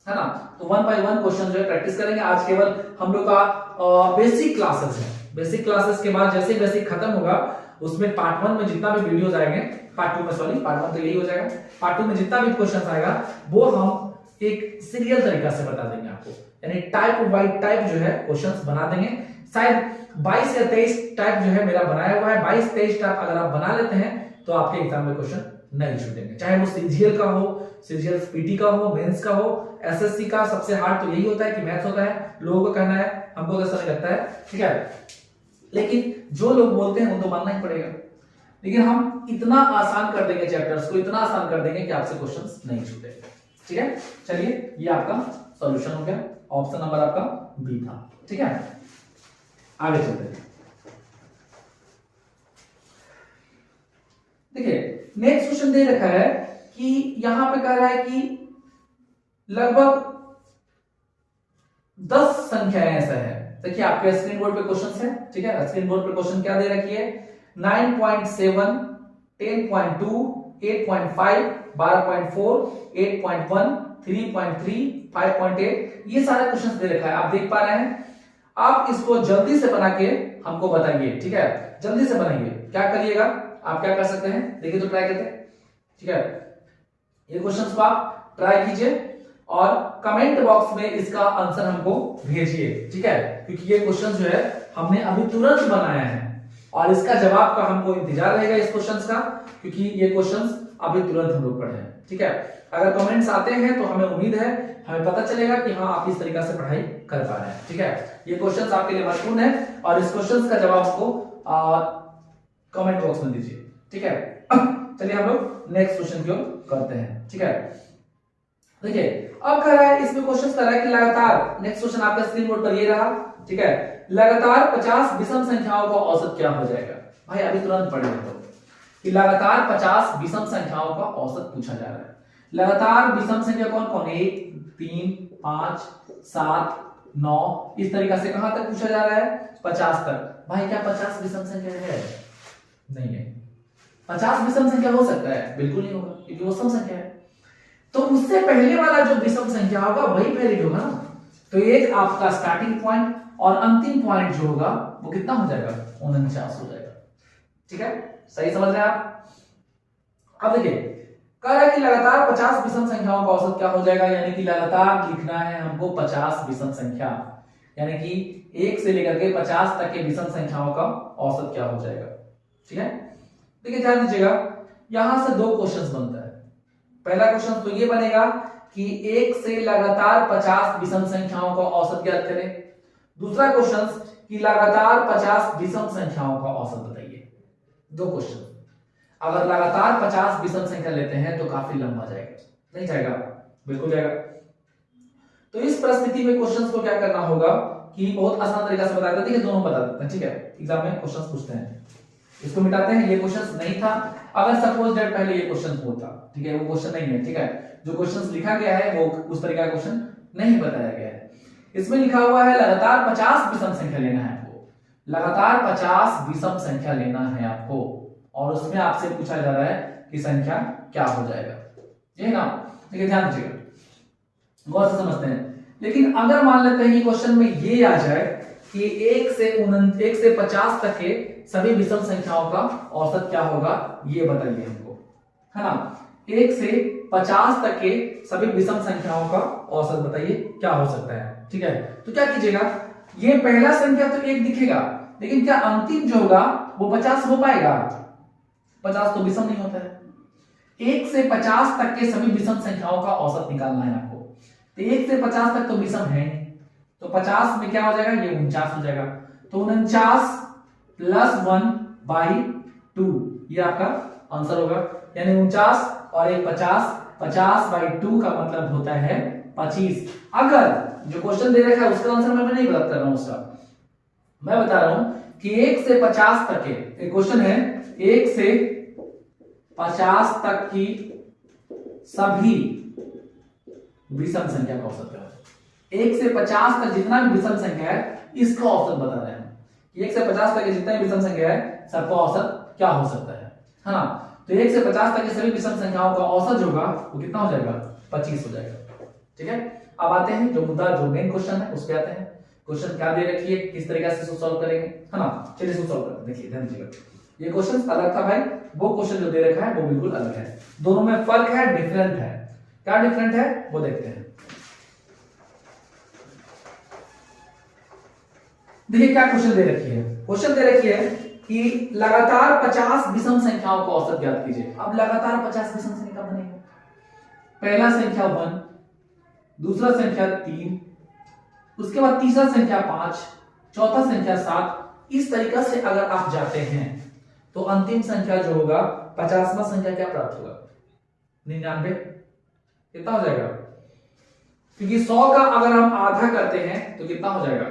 है ना। तो 1 बाय 1 क्वेश्चन जो है प्रैक्टिस करेंगे। आज केवल हम लोग का बेसिक क्लासेस है, बेसिक क्लासेस के बाद जैसे बेसिक खत्म होगा उसमें पार्ट 1 में जितना भी वीडियोस आएंगे, पार्ट 2 में सॉरी पार्ट 1 तो यही हो जाएगा, पार्ट 2 में जितना भी क्वेश्चन आएगा वो हम एक सीरियल तरीका से बता देंगे आपको, यानी टाइप वाइज टाइप जो है क्वेश्चंस बना देंगे। शायद 22 या 23 टाइप जो है मेरा बनाया हुआ है, 22-23 टाइप अगर आप बना लेते हैं तो आपके एग्जाम में क्वेश्चन नहीं छूटेंगे, चाहे वो सीजीएल का हो, सीजीएल पीटी का हो, मेंस का हो, एसएससी का। सबसे हार्ड तो यही होता है कि मैथ्स होता है, लोगों को कहना है, हमको तो ऐसा नहीं लगता है, ठीक है। लेकिन जो लोग बोलते हैं वो तो मानना ही पड़ेगा। लेकिन हम इतना आसान कर देंगे चैप्टर्स को, इतना आसान कर देंगे कि आपसे क्वेश्चंस नहीं छूटेंगे। ठीक है, चलिए ये आपका सॉल्यूशन हो गया, ऑप्शन नंबर आपका बी था। ठीक है, आगे चलते हैं। देखिए नेक्स्ट क्वेश्चन दे रखा है कि यहां पे कह रहा है कि लगभग 10 संख्याएं ऐसा है। देखिए आपके स्क्रीन बोर्ड पे क्वेश्चन है, ठीक है। स्क्रीन बोर्ड पे क्वेश्चन क्या दे रखी है, 9.7, 10.2, 8.5, 12.4, 8.1, 3.3, 5.8, ये सारे क्वेश्चन दे रखा है, आप देख पा रहे हैं। आप इसको जल्दी से बना के हमको बताइए, ठीक है। जल्दी से बनाइए, क्या करिएगा आप, क्या कर सकते हैं देखिए, तो ट्राई करते हैं, ठीक है। ये क्वेश्चंस को आप ट्राई कीजिए और कमेंट बॉक्स में इसका आंसर हमको भेजिए, ठीक है, क्योंकि ये क्वेश्चन जो है हमने अभी तुरंत बनाया है और इसका जवाब का हमको इंतजार रहेगा इस क्वेश्चंस का, क्योंकि ये क्वेश्चंस अभी तुरंत हम लोग पढ़े हैं, ठीक है। अगर कमेंट्स आते हैं तो हमें उम्मीद है, हमें पता चलेगा कि हाँ आप इस तरीका से पढ़ाई कर पा रहे हैं, ठीक है। ये क्वेश्चंस आपके लिए महत्वपूर्ण है और इस क्वेश्चंस का जवाब हमको कमेंट बॉक्स में दीजिए, ठीक है। चलिए हम लोग नेक्स्ट क्वेश्चन की ओर करते हैं, ठीक है। देखिए अब कह रहा है, इसमें क्वेश्चन कर रहा है कि लगातार, नेक्स्ट क्वेश्चन आपका स्क्रीन बोर्ड पर ये रहा, ठीक है, लगातार 50 विषम संख्याओं का औसत क्या हो जाएगा। भाई अभी तुरंत पढ़े तो कि लगातार 50 विषम संख्याओं का औसत पूछा जा रहा है। लगातार विषम संख्या कौन कौन, 1, 3, 5, 7, 9, इस तरीका से कहां तक पूछा जा रहा है, 50 तक। भाई क्या 50 विषम संख्या है? नहीं है। 50 विषम संख्या हो सकता है, बिल्कुल नहीं होगा, क्योंकि वो सम संख्या है। तो उससे पहले वाला जो विषम संख्या होगा वही वैलिड होगा ना। तो एक आपका स्टार्टिंग पॉइंट और अंतिम पॉइंट जो होगा वो कितना हो जाएगा, 49 हो जाएगा, ठीक है। सही समझ रहे हैं आप। अब देखिए कह रहा है कि लगातार 50 विषम संख्याओं का औसत क्या हो जाएगा, यानी कि लगातार लिखना है हमको 50 विषम संख्या, यानी कि 1 से लेकर के 50 तक के विषम संख्याओं का औसत क्या हो जाएगा, ठीक है। देखिए ध्यान दीजिएगा, यहां से 2 क्वेश्चंस बनता है। पहला क्वेश्चन तो ये बनेगा कि 1 से लगातार 50 विषम संख्याओं का औसत ज्ञात करें। दूसरा क्वेश्चन कि लगातार 50 विषम संख्याओं का औसत बताइए। 2 क्वेश्चन। अगर लगातार 50 विषम संख्या लेते हैं तो काफी लंबा जाएगा, नहीं जाएगा, बिल्कुल जाएगा। तो इस परिस्थिति में क्वेश्चंस को क्या करना होगा कि बहुत आसान तरीका से बताते हैं, देखिए दोनों बता देते हैं, ठीक है। एग्जाम में क्वेश्चंस पूछते हैं, इसको मिटाते हैं। ये क्वेश्चन नहीं था, अगर सपोज दैट पहले ये क्वेश्चन होता, ठीक है, वो क्वेश्चन नहीं है, ठीक है। जो क्वेश्चन लिखा गया है वो उस तरीका का क्वेश्चन नहीं बताया गया है। इसमें लिखा हुआ है लगातार 50 विषम संख्या लेना है आपको, लगातार 50 विषम संख्या लेना है आपको, और उसमें आपसे पूछा जा रहा है कि संख्या क्या हो जाएगा, ये ना। देखिए ध्यान दीजिएगा, गौर से समझते हैं। लेकिन अगर मान लेते हैं कि क्वेश्चन में ये आ जाए कि 1 से 50 तक के सभी विषम संख्याओं का औसत क्या होगा, ये बताइए हमको, है ना। 1 से 50 तक के सभी विषम संख्याओं का औसत बताइए क्या हो सकता है, ठीक है। तो क्या कीजिएगा, ये पहला संख्या तो 1 दिखेगा, लेकिन क्या अंतिम जो होगा वो 50 हो पाएगा? 50 तो विषम नहीं होता है। 1 से 50 तक के सभी विषम संख्याओं का औसत निकालना है आपको। तो 1 से 50 तक तो विषम है, तो 50 में क्या हो जाएगा, ये 49 हो जाएगा। तो 49 + 1/2, ये आपका आंसर होगा, यानी 49 और 1 50, 50/2 का मतलब होता है 25। अगर जो क्वेश्चन दे रखा है उसका आंसर मैं नहीं बता रहा हूं, उसका मैं बता रहा हूं कि 1 से 50 तक के क्वेश्चन है, 1 से 50 तक की सभी विषम संख्या का औसत क्या है। 1 से 50 तक जितना भी विषम संख्या है इसका औसत बता रहे हैं। 1 से 50 तक के जितना भी विषम संख्या है सबका औसत क्या हो सकता है ना। तो 1 से 50 तक के सभी विषम संख्याओं का औसत जो होगा वो कितना हो जाएगा, 25 हो जाएगा, ठीक है। अब आते हैं जो मुद्दा, जो मेन क्वेश्चन है उस पे आते हैं। क्वेश्चन क्या दे रखी है, किस तरीके से सॉल्व करेंगे, है ना। चलिए इसको सॉल्व करते हैं। देखिए ध्यान दीजिएगा, ये क्वेश्चन अलग था भाई, वो क्वेश्चन जो दे रखा है वो बिल्कुल अलग है। दोनों में फर्क है, डिफरेंट है। क्या डिफरेंट है वो देखते हैं। देखिए क्या क्वेश्चन दे रखी है, क्वेश्चन दे रखी है कि लगातार 50 विषम संख्याओं का औसत ज्ञात कीजिए। अब लगातार 50 विषम संख्या बनेगा, पहला संख्या 1, दूसरा संख्या 3, उसके बाद तीसरा संख्या 5, चौथा संख्या 7। इस तरीका से अगर आप जाते हैं तो अंतिम संख्या जो होगा 50वां संख्या क्या प्राप्त होगा, 99। कितना हो जाएगा, क्योंकि 100 का अगर हम आधा करते हैं तो कितना हो जाएगा,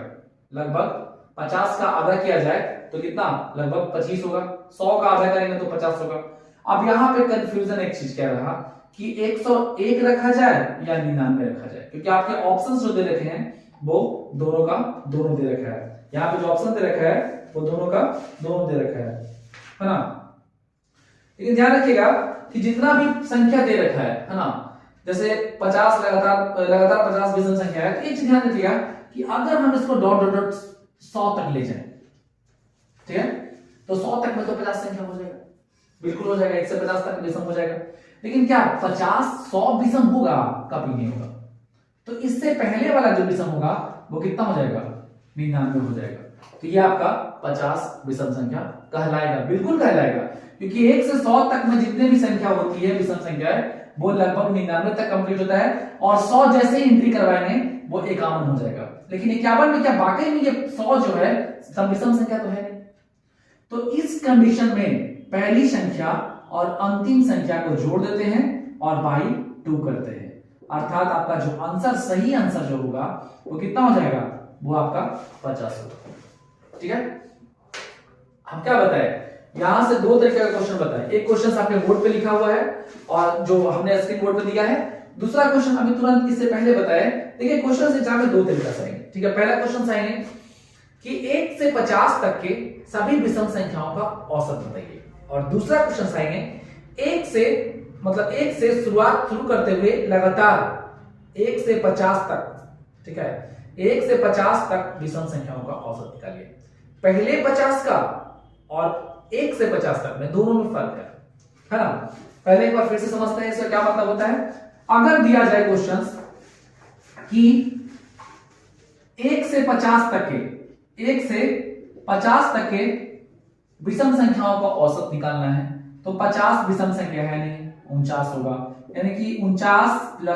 लगभग 50 का आधा किया जाए तो कितना, लगभग 25 होगा। 100 का आधा करेंगे तो 50 होगा। अब यहाँ पे कंफ्यूजन एक चीज कह रहा कि 101 रखा जाए या 99 रखा जाए, क्योंकि आपके ऑप्शंस जो दे रखे हैं वो दोनों का दोनों दे रखा है। यहाँ पे जो ऑप्शन दे रखा है वो दोनों का दोनों दे रखा है ना। लेकिन ध्यान रखिएगा कि जितना भी संख्या दे रखा है ना, जैसे 50 लगातार 50 विषम संख्या है, तो एक चीज ध्यान रखिएगा कि अगर हम इसको डॉट डॉट डॉट 100 तक ले जाए, ठीक है, तो 100 तक में तो 50 संख्या हो जाएगा, बिल्कुल हो जाएगा, 1 से 50 तक विषम हो जाएगा। लेकिन क्या 50-100 विषम होगा? कभी नहीं होगा। तो इससे पहले वाला जो विषम होगा वो कितना हो जाएगा? 99 हो जाएगा। तो ये आपका 50 विषम संख्या कहलाएगा, बिल्कुल कहलाएगा, क्योंकि 1 से 100 तक में जितने भी संख्या होती है विषम संख्या है वो लगभग 99 तक कंप्लीट होता है, और 100 जैसे ही एंट्री करवाएंगे वो 51 हो जाएगा। लेकिन 51 में क्या वाकई में ये 100 जो है विषम संख्या तो है नहीं। तो इस कंडीशन में पहली संख्या और अंतिम संख्या को जोड़ देते हैं और बाई 2 करते हैं, अर्थात आपका जो आंसर, सही आंसर जो होगा वो कितना हो जाएगा? वो आपका 50 होगा। ठीक है, हम क्या बताए, यहां से 2 तरीके का क्वेश्चन बताए। एक क्वेश्चन आपके बोर्ड पे लिखा हुआ है और जो हमने स्क्रीन बोर्ड पे दिया है, दूसरा क्वेश्चन अभी तुरंत इससे पहले बताए। देखिए क्वेश्चन से एग्जाम में 2 तरीका से आएंगे। ठीक है, पहला क्वेश्चन आएंगे कि 1 से 50 तक के सभी विषम संख्याओं का औसत बताइए, और दूसरा क्वेश्चन आएंगे 1 से शुरुआत शुरू करते हुए लगातार 1 से 50 तक, ठीक है, 1 से 50 तक विषम संख्याओं का औसत निकालिए। पहले 50 का और 1 से 50 तक में दोनों में फर्क है ना। पहले एक बार फिर से समझते हैं इसका क्या मतलब होता है। अगर दिया जाए क्वेश्चन कि 1 से 50 तक के विषम संख्याओं का औसत निकालना है, तो 50 विषम संख्या है नहीं, 49 होगा, यानी कि 49 +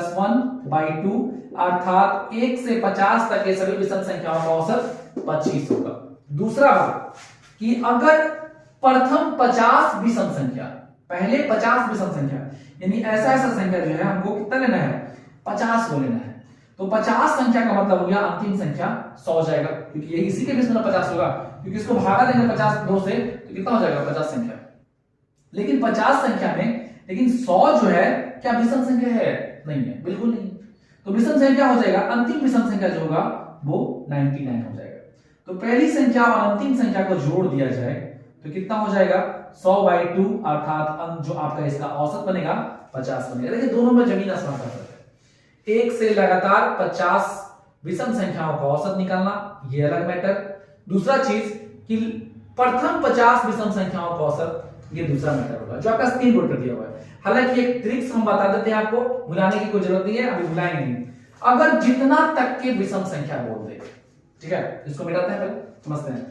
1/2, अर्थात 1 से 50 तक के सभी विषम संख्याओं का औसत 25 होगा। दूसरा बात कि अगर प्रथम 50 विषम संख्या, पहले 50 विषम संख्या, यानी ऐसा संख्या जो है हमको कितना लेना है? 50 को लेना है। तो 50 संख्या का मतलब हो गया अंतिम संख्या 100 जाएगा, क्योंकि ये इसी के बीच में 50 होगा, क्योंकि इसको भागा देंगे 50 2 से तो कितना हो जाएगा? 50 संख्या। लेकिन 50 संख्या में, लेकिन 100 जो है क्या विषम संख्या है? नहीं है, बिल्कुल नहीं। तो विषम संख्या हो जाएगा, अंतिम विषम संख्या जो होगा वो 99 हो जाएगा। तो पहली संख्या और अंतिम संख्या को जोड़ दिया जाए तो कितना हो जाएगा? 100/2, अर्थात जो आपका इसका औसत बनेगा 50 बनेगा। देखिए दोनों में जमीन आसमान का फर्क है। 1 से लगातार 50 विषम संख्याओं का औसत निकालना, ये अलग मैटर। दूसरा चीज कि प्रथम 50 विषम संख्याओं का औसत, ये दूसरा मैटर होगा, जो आपका स्क्रीन बोर्ड पर दिया हुआ है। हालांकि एक ट्रिक्स हम बता देते हैं आपको, भुलाने की कोई जरूरत नहीं है, अभी भुलाएंगे नहीं। अगर जितना तक के विषम संख्या बोल दे, ठीक है, इसको मिटाते हैं, पहले समझते हैं।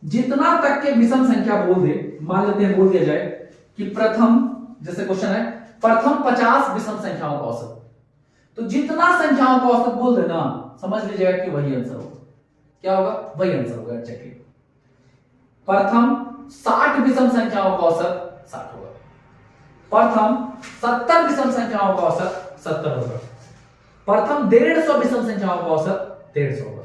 जितना तक के विषम संख्या बोल दे, मान लेते हैं बोल दिया जाए कि प्रथम, जैसे क्वेश्चन है प्रथम 50 विषम संख्याओं का औसत, तो जितना संख्याओं का औसत बोल देना, समझ लीजिएगा कि वही आंसर होगा। क्या होगा? वही आंसर होगा एग्जैक्टली। प्रथम 60 विषम संख्याओं का औसत 60 होगा, प्रथम 70 विषम संख्याओं का औसत 70 होगा, प्रथम 150 विषम संख्याओं का औसत 150 होगा।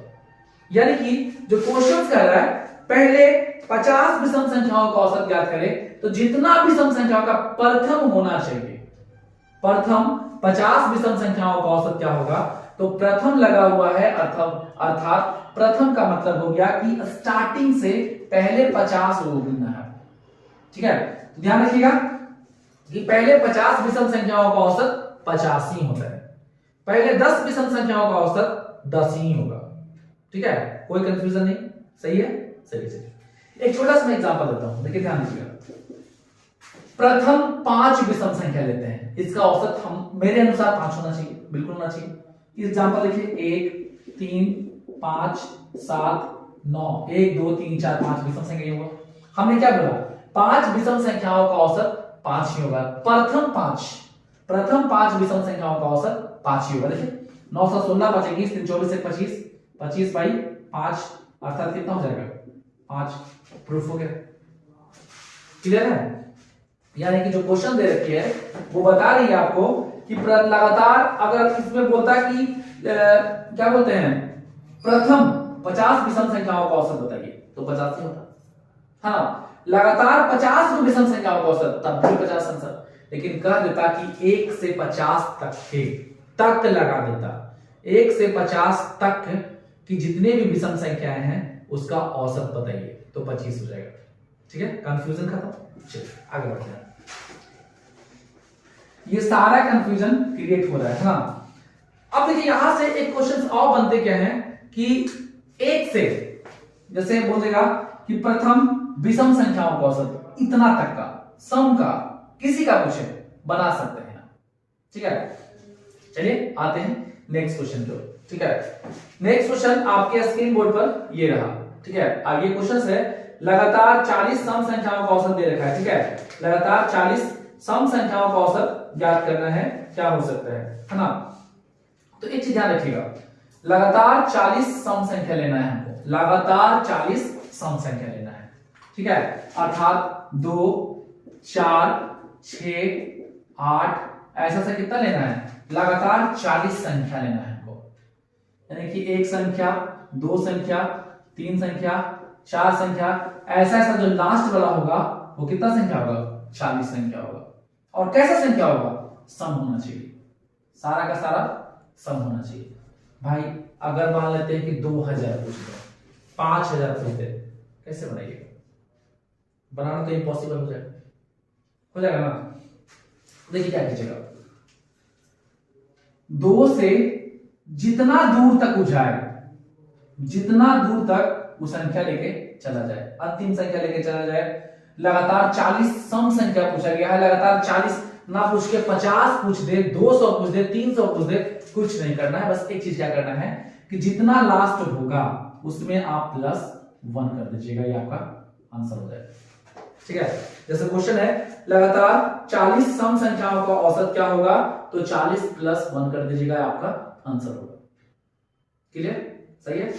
यानी कि जो क्वेश्चन कह रहा है पहले 50 विषम संख्याओं का औसत ज्ञात करें, तो जितना विषम संख्याओं का प्रथम होना चाहिए, प्रथम 50 विषम संख्याओं का औसत क्या होगा? तो प्रथम लगा हुआ है, अर्थात प्रथम का मतलब हो गया कि स्टार्टिंग से पहले 50 को गिनना है। ठीक है, तो ध्यान रखिएगा कि पहले 50 विषम संख्याओं का औसत 50 ही होता है, पहले 10 विषम संख्याओं का औसत 10 ही होगा। ठीक है, कोई कंफ्यूजन नहीं, सही है? सही। एक छोटा सा मैं एग्जांपल देता हूं, देखिए ध्यान दीजिएगा। प्रथम 5 विषम संख्या लेते हैं, इसका औसत हम मेरे अनुसार 5 होना चाहिए, बिल्कुल होना चाहिए। एग्जांपल देखिए 1 3 5 7 9, 1 2 3 4 5 विषम संख्या होगा। हमने क्या बोला? 5 विषम संख्याओं का औसत 5 ही होगा। प्रथम 5 विषम संख्याओं का औसत 5 ही होगा। देखिए 9 7 16 5 21 3 24 1 25, 25/5, अर्थात कितना हो जाएगा? 5। प्रूफ हो गया, क्लियर है? यानी कि जो क्वेश्चन दे रखी है वो बता रही है आपको कि लगातार, अगर इसमें बोलता है कि क्या बोलते हैं, प्रथम 50 विषम संख्याओं का औसत बताइए, तो 50 ही होता। हाँ, लगातार 50 को विषम संख्याओं का औसत, तब भी 50 आंसर, लेकिन कह देता कि 1 से 50 तक के, तक लगा देता, 1 से 50 तक की जितने भी विषम संख्याएं हैं उसका औसत बताइए, तो 25 हो जाएगा। ठीक है, कंफ्यूजन खत्म। चलिए आगे बढ़ते हैं। ये सारा कंफ्यूजन क्रिएट हो रहा है ना। अब देखिए यहां से एक क्वेश्चन और बनते क्या है कि 1 से, जैसे बोलेगा कि प्रथम विषम संख्याओं का औसत इतना तक का, सम का, किसी का पूछे बना सकते हैं। ठीक है, चलिए आते हैं नेक्स्ट क्वेश्चन की ओर। ठीक है, नेक्स्ट क्वेश्चन आपके स्क्रीन बोर्ड पर ये रहा। ठीक है, आगे क्वेश्चन है लगातार 40 सम संख्याओं का औसत दे रखा है। ठीक है, लगातार 40 सम संख्याओं का औसत ज्ञात करना है, क्या हो सकता है ना। तो एक चीज ध्यान रखिएगा, लगातार 40 सम संख्या लेना है हमको, लगातार 40 सम संख्या लेना है। ठीक है, अर्थात 2, 4, 6, 8 ऐसा से कितना लेना है, लगातार 40 संख्या लेना है हमको। यानी कि 1 संख्या, 2 संख्या, 3 संख्या, 4 संख्या, ऐसा ऐसा जो लास्ट वाला होगा वो कितना संख्या होगा, 40 संख्या होगा। और कैसा संख्या होगा, सम होना चाहिए, सारा का सारा सम होना चाहिए। भाई अगर मान लेते हैं कि 2000 पूछ दे, 5000 पूछ दे, कैसे बनाइएगा, बनाना तो इम्पॉसिबल हो जाएगा ना। देखिए क्या कीजिएगा, 2 से जितना दूर तक जाए, जितना दूर तक वो संख्या लेके चला जाए, अंतिम संख्या लेके चला जाए। लगातार 40 सम संख्या पूछा गया है, लगातार 40 ना पूछ के 50 पूछ दे, 200 पूछ दे, 300 पूछ दे, कुछ नहीं करना है। बस एक चीज क्या करना है कि जितना लास्ट होगा उसमें आप +1 कर दीजिएगा, ये आपका आंसर हो जाएगा। ठीक है, जैसे क्वेश्चन है लगातार 40 सम संख्याओं का औसत क्या होगा, तो 40 + 1 कर दीजिएगा, आपका आंसर होगा। क्लियर, सही है।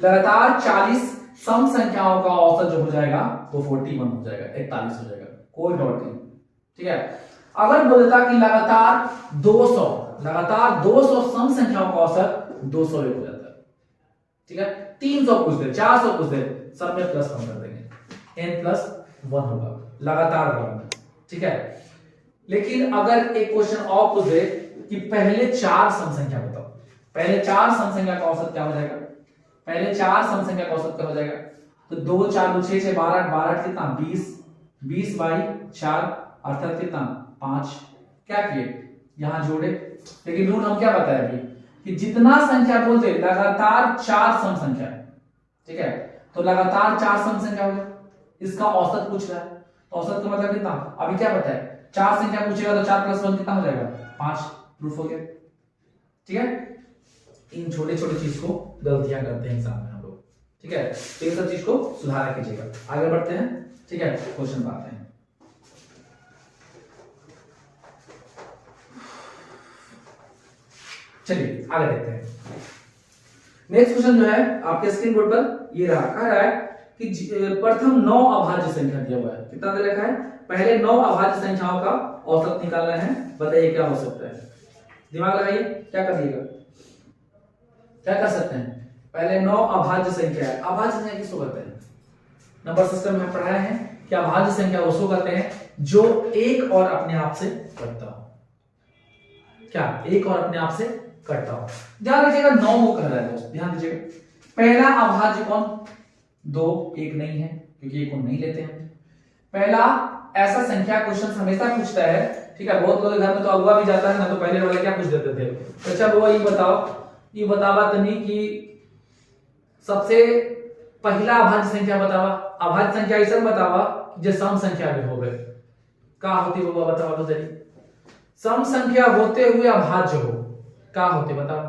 लगातार 40 सम संख्याओं का औसत जो हो जाएगा वो 41 हो जाएगा, 41 हो जाएगा, कोई डाउट नहीं। ठीक है, अगर बोलता कि लगातार 200 सम संख्याओं का औसत 201 हो जाता है। ठीक है, 300 पूछ दे, 400 पूछ दे, सब में +1 कर देंगे, n+1 होगा लगातार में। ठीक है, लेकिन अगर एक क्वेश्चन और पूछ दे कि पहले 4 सम संख्या बताओ, पहले 4 सम संख्या का औसत क्या हो जाएगा, पहले 4 सम संख्या का औसत क्या हो जाएगा, तो 2 4 2 6 6 12 12 कितना 20 बाई 4 अर्थात कितना 5। क्या किए, यहां जोड़े, लेकिन रूल हम क्या बताए अभी कि जितना संख्या बोलते लगातार 4 सम संख्या। ठीक है, तो लगातार 4 सम संख्या हो गया, इसका औसत पूछ रहा है, तो औसत का मतलब कितना, अभी क्या पता है 4 संख्या पूछेगा तो 4 + 1 कितना हो जाएगा 5, प्रूफ हो गया। ठीक है, इन छोटे छोटे चीज को गलतियां करते हैं एग्जाम में हम लोग। ठीक है, तो इन सब चीज को सुधारा कीजिएगा। आगे बढ़ते हैं। ठीक है, क्वेश्चन पर आते हैं। चलिए आगे देखते हैं। नेक्स्ट क्वेश्चन जो है आपके स्क्रीन बोर्ड पर ये रहा, कह रहा है कि प्रथम 9 अभाज्य संख्या दिया हुआ है, कितना दे रखा है, पहले 9 अभाज्य संख्याओं का औसत निकालना है, बताइए क्या हो सकता है। दिमाग लगाइए, क्या करिएगा, क्या कर सकते हैं। पहले 9 अभाज्य संख्या है, अभाज्य संख्या किसको कहते हैं, नंबर सिस्टम में पढ़ाया है कि अभाज्य संख्या उसको कहते हैं जो एक और अपने आप से कटता हो। क्या, एक और अपने आप से कटता हो। ध्यान रखिएगा 9 को कह रहा है दोस्त, ध्यान दीजिएगा। पहला अभाज्य कौन, 2, 1 नहीं है क्योंकि 1 को नहीं लेते हैं। पहला ऐसा संख्या क्वेश्चन हमेशा पूछता है। ठीक है, बहुत लोग घर में तो अगुआ भी जाता है ना, तो पहले वाला क्या पूछ देते थे, अच्छा वो ये बतावा तनी कि सबसे पहला अभाज्य संख्या बतावा, अभाज्य संख्या ऐसा बतावा जो सम संख्या भी हो गए, का होती वो बतावा तो जरी, सम संख्या होते हुए अभाज्य हो, का होते बताओ।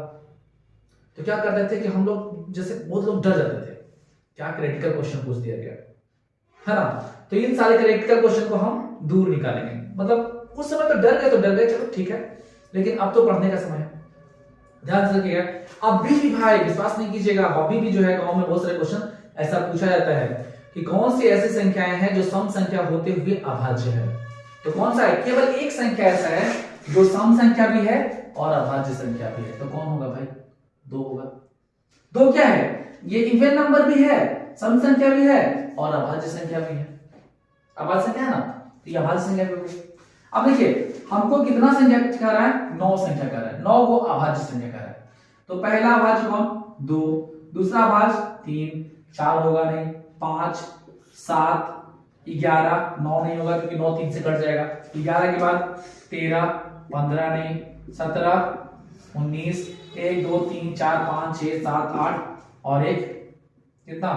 तो क्या करते थे कि हम लोग, जैसे बहुत लोग डर जाते थे, क्या क्रिटिकल क्वेश्चन पूछ दिया गया है ना, तो इन सारे क्रिटिकल क्वेश्चन को हम दूर निकालेंगे। मतलब उस समय तो डर गए, चलो ठीक है, लेकिन अब तो पढ़ने का समय है, ध्यान से रखिएगा। अभी भी भाई विश्वास नहीं कीजिएगा, अभी भी जो है गांव में बहुत सारे क्वेश्चन ऐसा पूछा जाता है कि कौन सी ऐसी संख्याएं हैं जो सम संख्या होते हुए अभाज्य है। तो कौन सा है, केवल एक संख्या ऐसा है जो सम संख्या भी है और अभाज्य संख्या भी है, तो कौन होगा भाई, 2 होगा। 2 क्या है, ये इवन नंबर भी है सम संख्या भी है और अभाज्य संख्या भी है। अभाज्य संख्या है ना, तो ये अभाज्य संख्या भी होगी। अब देखिए हमको कितना संख्या कह रहा है, 9 संख्या कह रहा है, 9 को अभाज्य संख्या कह रहा है। तो पहला अभाज्य कौन, 2, दूसरा अभाज्य 3, 4 होगा नहीं, 5, 7, 11, 9 नहीं होगा क्योंकि 9 3 से कट जाएगा, 11 के बाद 13, 15 नहीं, 17, 19, 1 2 3 4 5 6 7 8 और एक कितना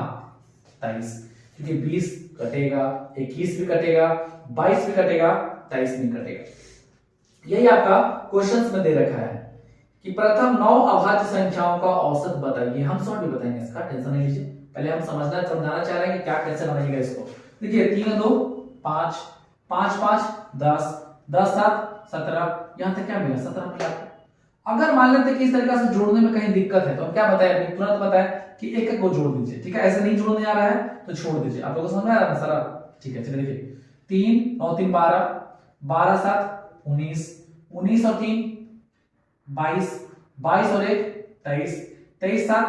23, क्योंकि 20 कटेगा, 21 भी कटेगा, 22 भी कटेगा, 23 नहीं कटेगा। यही आपका क्वेश्चंस में दे रखा है कि प्रथम 9 अभाज्य संख्याओं का औसत बताइए। हम सॉर्ट भी बताएंगे, इसका टेंशन नहीं लीजिए, पहले हम समझाना चाह रहे हैं कि क्या कैसे बनाइएगा इसको। देखिए 3 2 5 5 5 10 10 7 17, यहां तक क्या मिला 17 मिला। अगर मान लेते कि इस तरीके से जोड़ने में कहीं दिक्कत है तो हम क्या बताए, तुरंत बताए कि एक एक को जोड़ दीजिए, ठीक है। ऐसे नहीं जोड़ने आ रहा है तो छोड़ दीजिए। आप लोगों को समझ में आ रहा है सारा, ठीक है। चलिए देखिए 3 9 3 12 12 7 19 19 और 3 22 22 और 1 23 23 7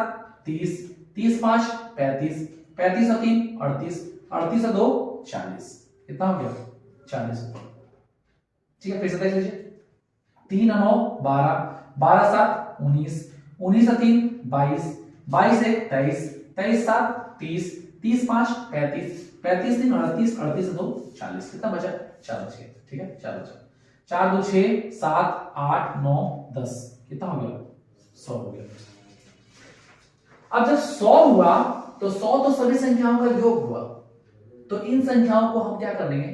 30 30 5 35 35 और 3 38 38 और 2 40, कितना हो गया 40। ठीक है, फिर से देख लीजिए 3 और 9 12 12 7 19 19 और 3 22 22 1 23 23 7 30 30 5 35 35 3 38 38 2 40, कितना बचा 4 बच गया। ठीक है, 4 बचा, 4 2 6 7 8 9 10, कितना हो गया 100 हो गया। अब जब 100 हुआ तो 100 तो सभी संख्याओं का योग हुआ, तो इन संख्याओं को हम क्या कर देंगे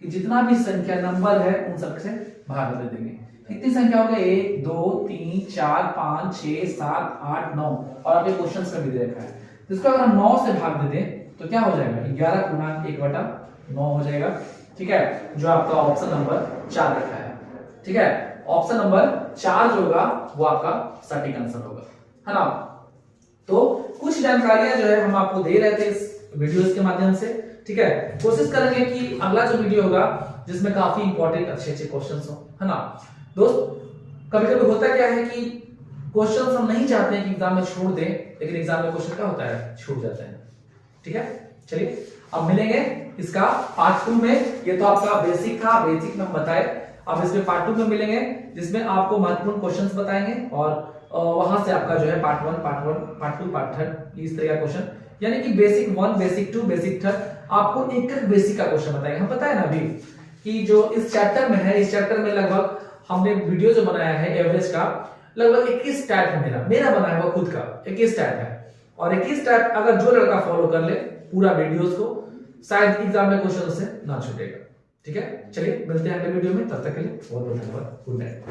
कि जितना भी संख्या नंबर है उन सबसे भाग दे देंगे। कितनी संख्या हो गई 1 2 3 4 5 6 7 8 9, और आपके क्वेश्चंस में भी दे रखा है। तो इसको अगर हम 9 से भाग दे दें तो क्या हो जाएगा 11 गुणा 1/9 हो जाएगा। ठीक है, जो आपका ऑप्शन नंबर 4 रखा है। ठीक है, ऑप्शन नंबर 4 जो होगा वो आपका सटीक आंसर होगा, है ना। तो कुछ जानकारियां जो है हम आपको दे रहे थे इस वीडियोस के माध्यम से। ठीक है, कोशिश करेंगे कि अगला जो वीडियो होगा जिसमें काफी इंपॉर्टेंट अच्छे क्वेश्चंस हो, है ना। दोस्त कभी कभी होता क्या है कि क्वेश्चंस हम नहीं चाहते हैं कि एग्जाम में छोड़ दें, लेकिन एग्जाम में क्वेश्चन क्या होता है छूट जाता है। ठीक है, चलिए अब मिलेंगे इसका पार्ट 2 में। ये तो आपका बेसिक था, बेसिक में हम बताए, अब इसमें पार्ट 2 में मिलेंगे जिसमें आपको महत्वपूर्ण क्वेश्चंस बताएंगे और वहां से आपका जो है पार्ट 1 पार्ट 2 पार्ट 3 इस तरह का क्वेश्चन, यानी कि बेसिक 1 बेसिक 2 बेसिक 3 आपको एक बेसिक का क्वेश्चन बताएंगे। हम पता है ना अभी कि जो इस चैप्टर में है, इस चैप्टर में लगभग हमने वीडियो जो बनाया है एवरेज का लगभग 21 टाइप है, मेरा बनाया हुआ खुद का 21 टाइप है। और 21 टाइप अगर जो लड़का फॉलो कर ले पूरा वीडियोस को, शायद एग्जाम में क्वेश्चन से ना छूटेगा। ठीक है, चलिए मिलते हैं अगले वीडियो में, तब तक के लिए बहुत बहुत धन्यवाद, गुड नाइट।